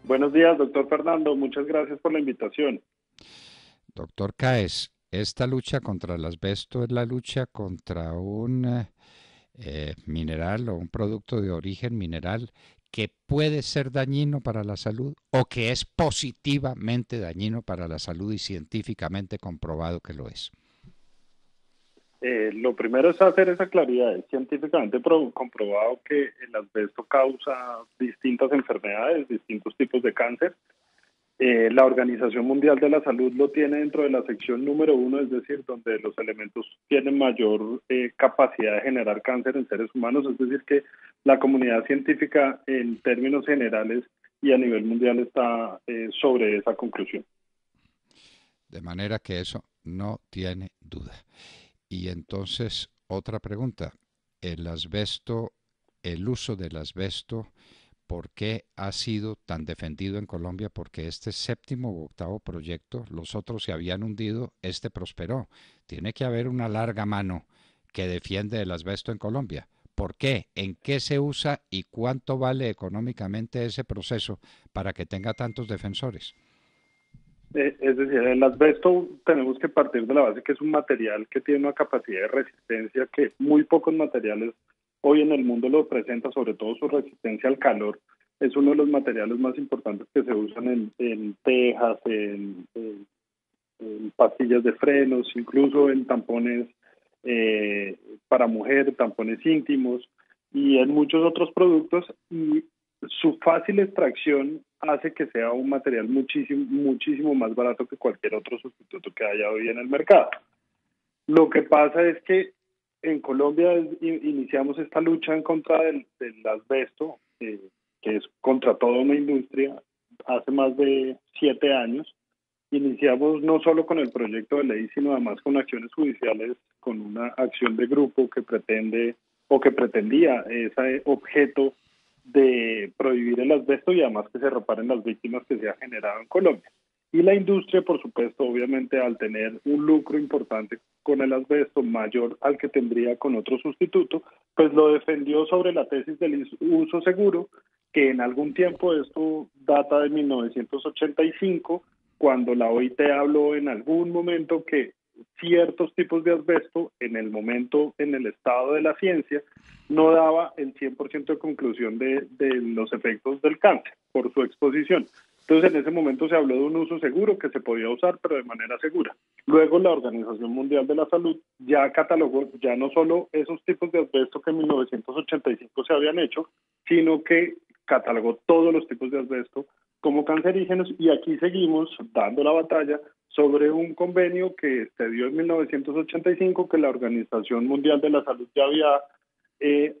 Buenos días, doctor Fernando. Muchas gracias por la invitación. Doctor Caes, esta lucha contra el asbesto es la lucha contra un mineral o un producto de origen mineral que puede ser dañino para la salud o que es positivamente dañino para la salud y científicamente comprobado que lo es. Lo primero es hacer esa claridad. Es científicamente comprobado que el asbesto causa distintas enfermedades, distintos tipos de cáncer. La Organización Mundial de la Salud lo tiene dentro de la sección número uno, es decir, donde los elementos tienen mayor capacidad de generar cáncer en seres humanos. Es decir, que la comunidad científica en términos generales y a nivel mundial está sobre esa conclusión. De manera que eso no tiene duda. Y entonces, otra pregunta. El asbesto, el uso del asbesto, ¿por qué ha sido tan defendido en Colombia? Porque este séptimo o octavo proyecto, los otros se habían hundido, este prosperó. Tiene que haber una larga mano que defiende el asbesto en Colombia. ¿Por qué? ¿En qué se usa y cuánto vale económicamente ese proceso para que tenga tantos defensores? Es decir, el asbesto tenemos que partir de la base que es un material que tiene una capacidad de resistencia que muy pocos materiales hoy en el mundo lo presentan, sobre todo su resistencia al calor. Es uno de los materiales más importantes que se usan en tejas, en pastillas de frenos, incluso en tampones para mujer, tampones íntimos y en muchos otros productos. Y su fácil extracción hace que sea un material muchísimo más barato que cualquier otro sustituto que haya hoy en el mercado. Lo que pasa es que en Colombia iniciamos esta lucha en contra del asbesto, que es contra toda una industria, hace más de 7 años. Iniciamos no solo con el proyecto de ley, sino además con acciones judiciales, con una acción de grupo que pretende o que pretendía ese objeto de prohibir el asbesto y además que se reparen las víctimas que se ha generado en Colombia. Y la industria, por supuesto, obviamente al tener un lucro importante con el asbesto mayor al que tendría con otro sustituto, pues lo defendió sobre la tesis del uso seguro, que en algún tiempo, esto data de 1985, cuando la OIT habló en algún momento que ciertos tipos de asbesto, en el momento, en el estado de la ciencia, no daba el 100% de conclusión de los efectos del cáncer por su exposición. Entonces, en ese momento se habló de un uso seguro que se podía usar, pero de manera segura. Luego, la Organización Mundial de la Salud ya catalogó ya no solo esos tipos de asbesto que en 1985 se habían hecho, sino que catalogó todos los tipos de asbesto como cancerígenos y aquí seguimos dando la batalla sobre un convenio que se dio en 1985 que la Organización Mundial de la Salud ya había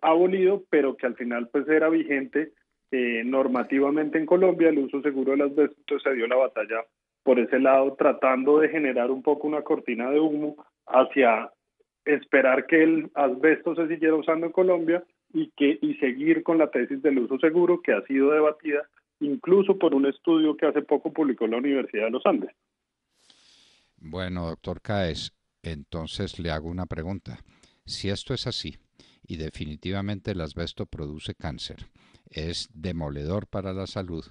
abolido, pero que al final pues era vigente normativamente en Colombia el uso seguro del asbesto. Entonces se dio la batalla por ese lado, tratando de generar un poco una cortina de humo hacia esperar que el asbesto se siguiera usando en Colombia y seguir con la tesis del uso seguro que ha sido debatida incluso por un estudio que hace poco publicó la Universidad de los Andes. Bueno, doctor Caes, entonces le hago una pregunta. Si esto es así, y definitivamente el asbesto produce cáncer, es demoledor para la salud,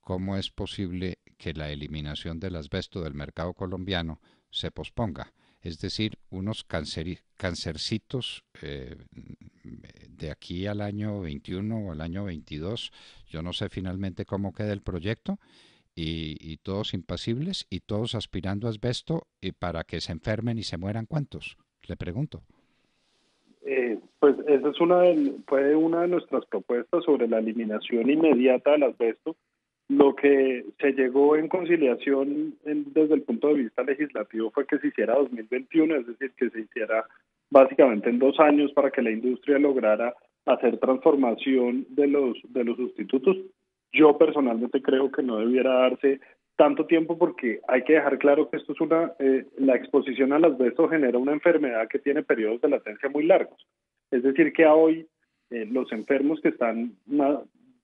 ¿cómo es posible que la eliminación del asbesto del mercado colombiano se posponga? Es decir, unos cancercitos de aquí al año 21 o al año 22, yo no sé finalmente cómo queda el proyecto, y todos impasibles y todos aspirando a asbesto y para que se enfermen y se mueran. ¿Cuántos? Le pregunto. Pues esa es fue una de nuestras propuestas sobre la eliminación inmediata del asbesto. Lo que se llegó en conciliación desde el punto de vista legislativo fue que se hiciera 2021, es decir, que se hiciera básicamente en 2 años para que la industria lograra hacer transformación de los sustitutos. Yo personalmente creo que no debiera darse tanto tiempo porque hay que dejar claro que esto es la exposición al asbesto genera una enfermedad que tiene periodos de latencia muy largos. Es decir, que a hoy los enfermos que están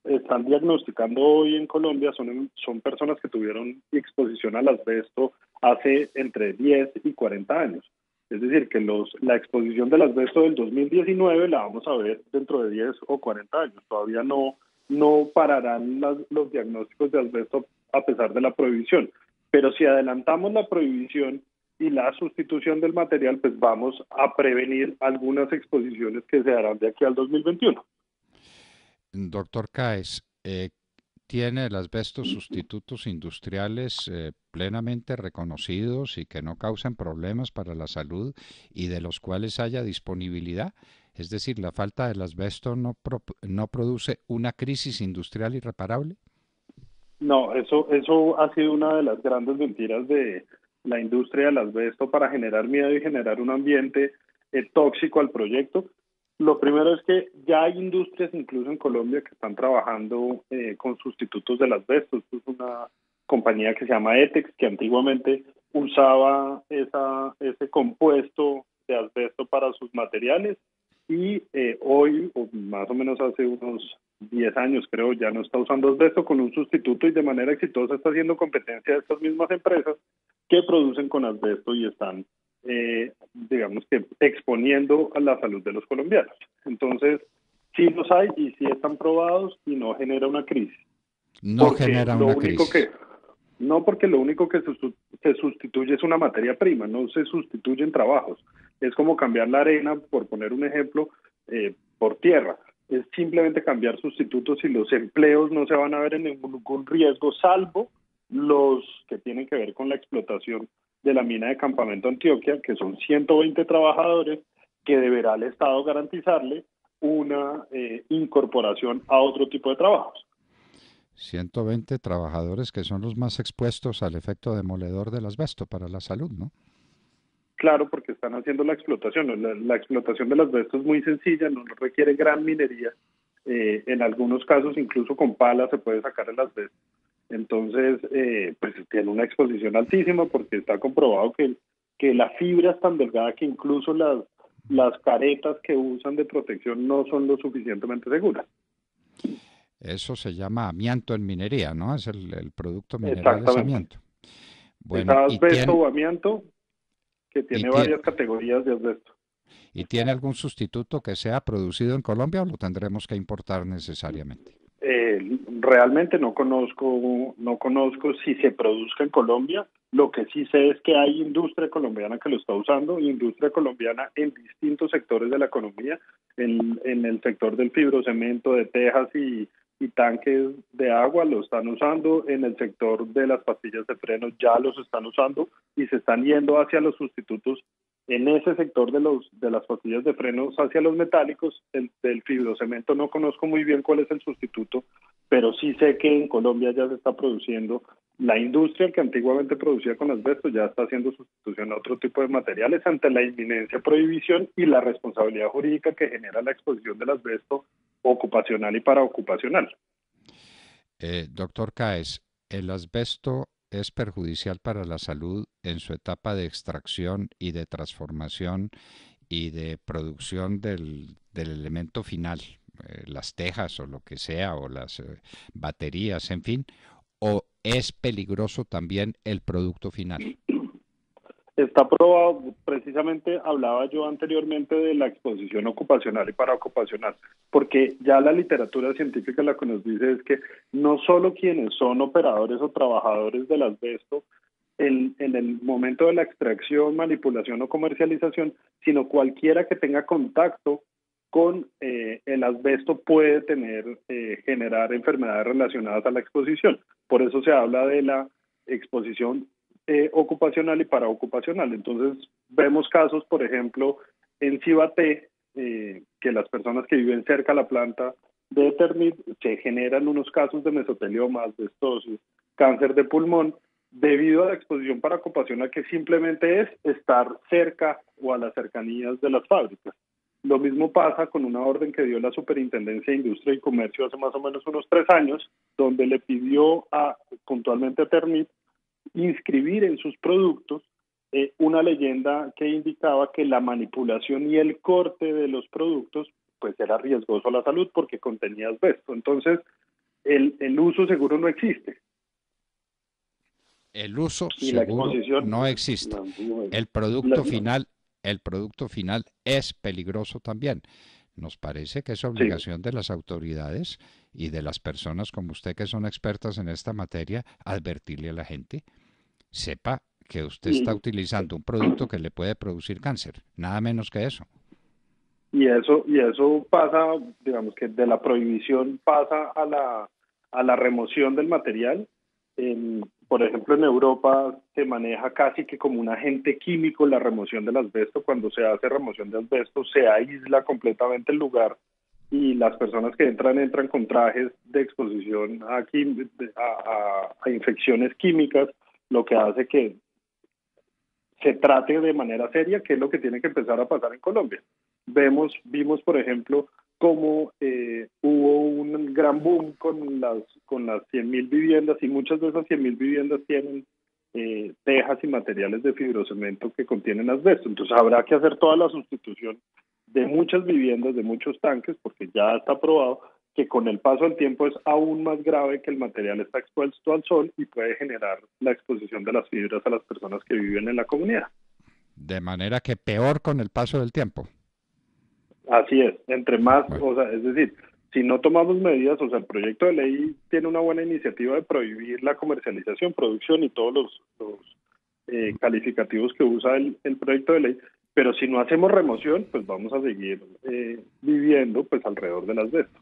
diagnosticando hoy en Colombia son personas que tuvieron exposición al asbesto hace entre 10 y 40 años. Es decir, que la exposición del asbesto del 2019 la vamos a ver dentro de 10 o 40 años. Todavía no pararán los diagnósticos de asbesto a pesar de la prohibición. Pero si adelantamos la prohibición y la sustitución del material, pues vamos a prevenir algunas exposiciones que se harán de aquí al 2021. Doctor Caes, ¿tiene el asbesto sustitutos industriales plenamente reconocidos y que no causen problemas para la salud y de los cuales haya disponibilidad? Es decir, ¿la falta del asbesto no produce una crisis industrial irreparable? No, eso ha sido una de las grandes mentiras de la industria del asbesto para generar miedo y generar un ambiente tóxico al proyecto. Lo primero es que ya hay industrias, incluso en Colombia, que están trabajando con sustitutos del asbesto. Esto es una compañía que se llama ETEX, que antiguamente usaba ese compuesto de asbesto para sus materiales y hoy, o más o menos hace unos 10 años creo, ya no está usando asbesto con un sustituto y de manera exitosa está haciendo competencia de estas mismas empresas que producen con asbesto y están, digamos que, exponiendo a la salud de los colombianos. Entonces, sí los hay y sí están probados y no genera una crisis. No genera una crisis. No, porque lo único que se sustituye es una materia prima, no se sustituyen trabajos. Es como cambiar la arena, por poner un ejemplo, por tierra. Es simplemente cambiar sustitutos y los empleos no se van a ver en ningún riesgo, salvo los que tienen que ver con la explotación de la mina de Campamento Antioquia, que son 120 trabajadores, que deberá el Estado garantizarle una incorporación a otro tipo de trabajos. 120 trabajadores que son los más expuestos al efecto demoledor del asbesto para la salud, ¿no? Claro, porque están haciendo la explotación. La explotación del asbesto es muy sencilla, no requiere gran minería. En algunos casos, incluso con pala se puede sacar el asbesto. Entonces, pues tiene una exposición altísima porque está comprobado que la fibra es tan delgada que incluso las caretas que usan de protección no son lo suficientemente seguras. Eso se llama amianto en minería, ¿no? Es el producto mineral de amianto. Bueno, es asbesto o amianto que tiene varias categorías de asbesto. ¿Y tiene algún sustituto que sea producido en Colombia o lo tendremos que importar necesariamente? Realmente no conozco si se produzca en Colombia. Lo que sí sé es que hay industria colombiana que lo está usando, industria colombiana en distintos sectores de la economía, en el sector del fibrocemento, de tejas y tanques de agua lo están usando, en el sector de las pastillas de freno ya los están usando y se están yendo hacia los sustitutos en ese sector de las pastillas de frenos hacia los metálicos. Del fibrocemento no conozco muy bien cuál es el sustituto, pero sí sé que en Colombia ya se está produciendo. La industria que antiguamente producía con asbesto ya está haciendo sustitución a otro tipo de materiales ante la inminencia prohibición y la responsabilidad jurídica que genera la exposición del asbesto ocupacional y paraocupacional. Doctor Caes, ¿el asbesto es perjudicial para la salud en su etapa de extracción y de transformación y de producción del elemento final, las tejas o lo que sea, o las baterías, en fin, o es peligroso también el producto final? Está probado, precisamente hablaba yo anteriormente de la exposición ocupacional y paraocupacional, porque ya la literatura científica lo que nos dice es que no solo quienes son operadores o trabajadores del asbesto en el momento de la extracción, manipulación o comercialización, sino cualquiera que tenga contacto con el asbesto puede generar enfermedades relacionadas a la exposición. Por eso se habla de la exposición ocupacional y paraocupacional. Entonces vemos casos, por ejemplo, en Cibaté, que las personas que viven cerca a la planta de Eternit se generan unos casos de mesotelioma, asbestosis, cáncer de pulmón, debido a la exposición paraocupacional, que simplemente es estar cerca o a las cercanías de las fábricas. Lo mismo pasa con una orden que dio la Superintendencia de Industria y Comercio hace más o menos unos 3 años, donde le pidió puntualmente a Eternit inscribir en sus productos una leyenda que indicaba que la manipulación y el corte de los productos pues era riesgoso a la salud porque contenía asbesto. Entonces, el uso seguro no existe. El uso seguro no existe. El producto final es peligroso también. Nos parece que es obligación de las autoridades y de las personas como usted que son expertas en esta materia, advertirle a la gente, sepa que usted está Y, utilizando un producto que le puede producir cáncer, nada menos que eso. y eso pasa, digamos que de la prohibición pasa a la remoción del material. Por ejemplo, en Europa se maneja casi que como un agente químico la remoción del asbesto. Cuando se hace remoción de asbesto, se aísla completamente el lugar y las personas que entran con trajes de exposición a infecciones químicas, lo que hace que se trate de manera seria, que es lo que tiene que empezar a pasar en Colombia. Vimos, por ejemplo, cómo hubo un gran boom con las 100.000 viviendas, y muchas de esas 100.000 viviendas tienen tejas y materiales de fibrocemento que contienen asbesto. Entonces habrá que hacer toda la sustitución de muchas viviendas, de muchos tanques, porque ya está probado que con el paso del tiempo es aún más grave, que el material está expuesto al sol y puede generar la exposición de las fibras a las personas que viven en la comunidad. De manera que peor con el paso del tiempo. Así es, entre más, Bueno, o sea, es decir, si no tomamos medidas, o sea, el proyecto de ley tiene una buena iniciativa de prohibir la comercialización, producción y todos los calificativos que usa el proyecto de ley, pero si no hacemos remoción, pues vamos a seguir viviendo pues alrededor del asbesto.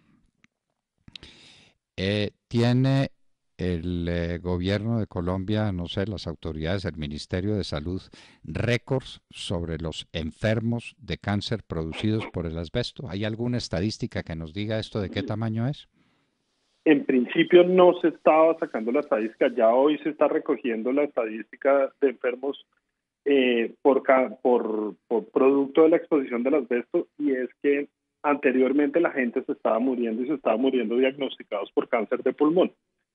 ¿tiene el gobierno de Colombia, no sé, las autoridades, el Ministerio de Salud, récords sobre los enfermos de cáncer producidos por el asbesto? ¿Hay alguna estadística que nos diga esto de qué tamaño es? En principio no se estaba sacando la estadística, ya hoy se está recogiendo la estadística de enfermos por producto de la exposición del asbesto, y es que anteriormente la gente se estaba muriendo, y se estaba muriendo diagnosticados por cáncer de pulmón,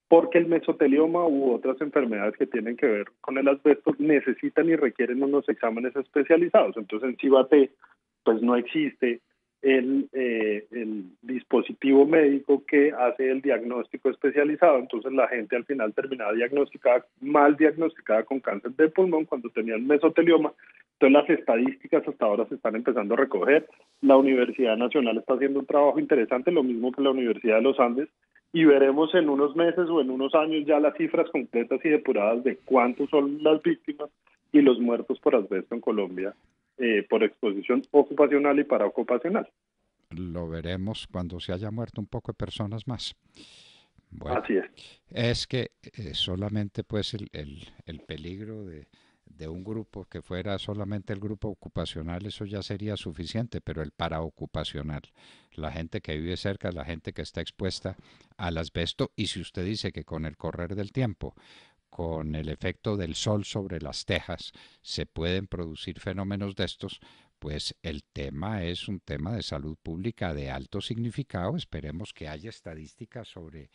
porque el mesotelioma u otras enfermedades que tienen que ver con el asbesto necesitan y requieren unos exámenes especializados. Entonces en Cibate pues no existe el dispositivo médico que hace el diagnóstico especializado. Entonces la gente al final terminaba diagnosticada, mal diagnosticada, con cáncer de pulmón cuando tenían mesotelioma. Entonces las estadísticas hasta ahora se están empezando a recoger. La Universidad Nacional está haciendo un trabajo interesante, lo mismo que la Universidad de los Andes, y veremos en unos meses o en unos años ya las cifras completas y depuradas de cuántos son las víctimas y los muertos por asbesto en Colombia, por exposición ocupacional y paraocupacional. Lo veremos cuando se haya muerto un poco de personas más. Bueno, Así es. es que solamente pues el peligro de un grupo que fuera solamente el grupo ocupacional, eso ya sería suficiente, pero el paraocupacional, la gente que vive cerca, la gente que está expuesta al asbesto, y si usted dice que con el correr del tiempo, con el efecto del sol sobre las tejas, se pueden producir fenómenos de estos, pues el tema es un tema de salud pública de alto significado. Esperemos que haya estadísticas sobre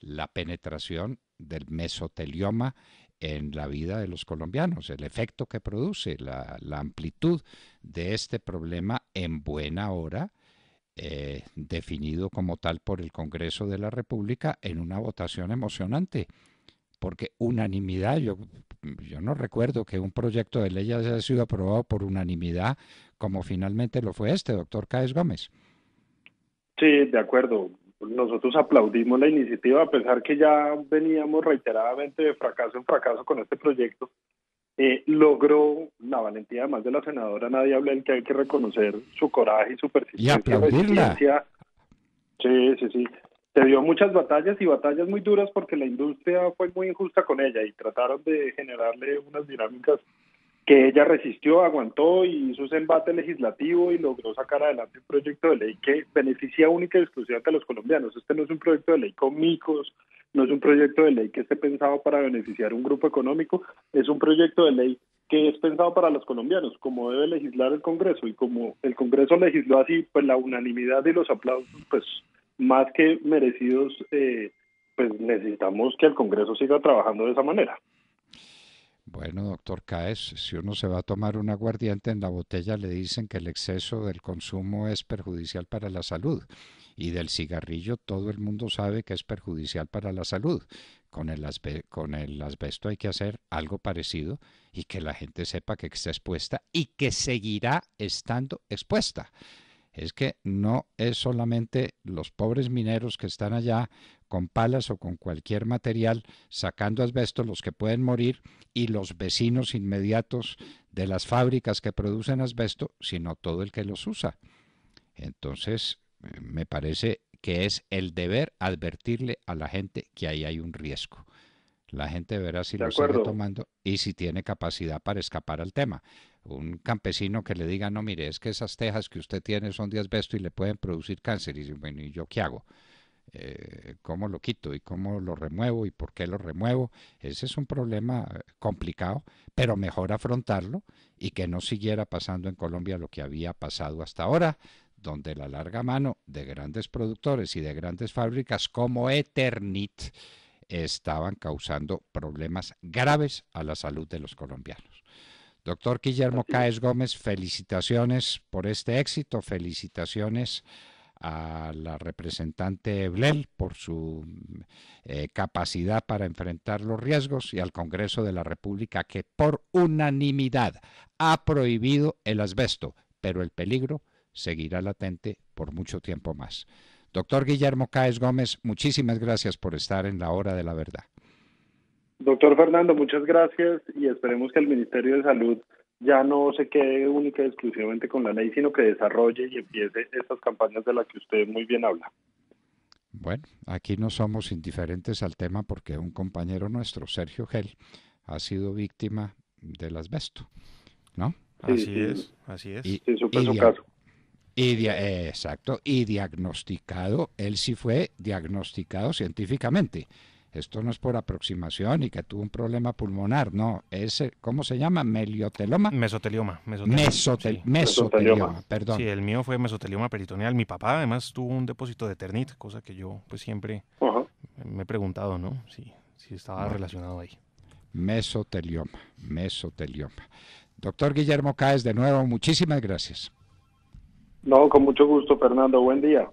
la penetración del mesotelioma en la vida de los colombianos, el efecto que produce, la amplitud de este problema en buena hora, definido como tal por el Congreso de la República en una votación emocionante, porque unanimidad, yo no recuerdo que un proyecto de ley haya sido aprobado por unanimidad como finalmente lo fue este, doctor Cáez Gómez. Sí, de acuerdo. Nosotros aplaudimos la iniciativa, a pesar que ya veníamos reiteradamente de fracaso en fracaso con este proyecto. Logró la valentía, además de la senadora Nadia Ablel, que hay que reconocer su coraje y su Y persistencia y aplaudirla. resiliencia. Sí, sí, sí. Se dio muchas batallas, y batallas muy duras, porque la industria fue muy injusta con ella y trataron de generarle unas dinámicas que ella resistió, aguantó y hizo ese embate legislativo y logró sacar adelante un proyecto de ley que beneficia única y exclusivamente a los colombianos. Este no es un proyecto de ley con micos, no es un proyecto de ley que esté pensado para beneficiar a un grupo económico, es un proyecto de ley que es pensado para los colombianos, como debe legislar el Congreso, y como el Congreso legisló así, pues la unanimidad y los aplausos, pues más que merecidos, pues necesitamos que el Congreso siga trabajando de esa manera. Bueno, doctor Caes, si uno se va a tomar un aguardiente, en la botella le dicen que el exceso del consumo es perjudicial para la salud. Y del cigarrillo todo el mundo sabe que es perjudicial para la salud. Con el asbesto hay que hacer algo parecido, y que la gente sepa que está expuesta y que seguirá estando expuesta. es que no es solamente los pobres mineros que están allá con palas o con cualquier material sacando asbesto los que pueden morir y los vecinos inmediatos de las fábricas que producen asbesto, sino todo el que los usa. Entonces, me parece que es el deber advertirle a la gente que ahí hay un riesgo. La gente verá si De lo sigue acuerdo. tomando y si tiene capacidad para escapar al tema. Un campesino que le diga, no, mire, es que esas tejas que usted tiene son de asbesto y le pueden producir cáncer. Y dice, bueno, ¿y yo qué hago? ¿Cómo lo quito? ¿Y cómo lo remuevo? ¿Y por qué lo remuevo? Ese es un problema complicado, pero mejor afrontarlo y que no siguiera pasando en Colombia lo que había pasado hasta ahora, donde la larga mano de grandes productores y de grandes fábricas como Eternit estaban causando problemas graves a la salud de los colombianos. Doctor Guillermo Así es. Cáez Gómez, felicitaciones por este éxito, felicitaciones a la representante Blel por su capacidad para enfrentar los riesgos y al Congreso de la República que por unanimidad ha prohibido el asbesto, pero el peligro seguirá latente por mucho tiempo más. Doctor Guillermo Cáez Gómez, muchísimas gracias por estar en la hora de la verdad. Doctor Fernando, muchas gracias y esperemos que el Ministerio de Salud ya no se quede única y exclusivamente con la ley, sino que desarrolle y empiece estas campañas de las que usted muy bien habla. Bueno, aquí no somos indiferentes al tema porque un compañero nuestro, Sergio Gel, ha sido víctima del asbesto, ¿no? Sí, Así sí, es, así es. Y, sí, supe y, su dia- caso. exacto, y diagnosticado, él sí fue diagnosticado científicamente. Esto no es por aproximación y que tuvo un problema pulmonar, no, es, ¿cómo se llama? Melioteloma. Mesotelioma, mesotelioma. Sí, Mesotelioma. Mesotelioma, sí, perdón. el mío fue mesotelioma peritoneal. Mi papá además tuvo un depósito de Eternit, cosa que yo pues siempre Ajá. me he preguntado, ¿no? Si estaba Bueno, relacionado ahí. mesotelioma. Doctor Guillermo Cáez, de nuevo, muchísimas gracias. No, con mucho gusto, Fernando. Buen día.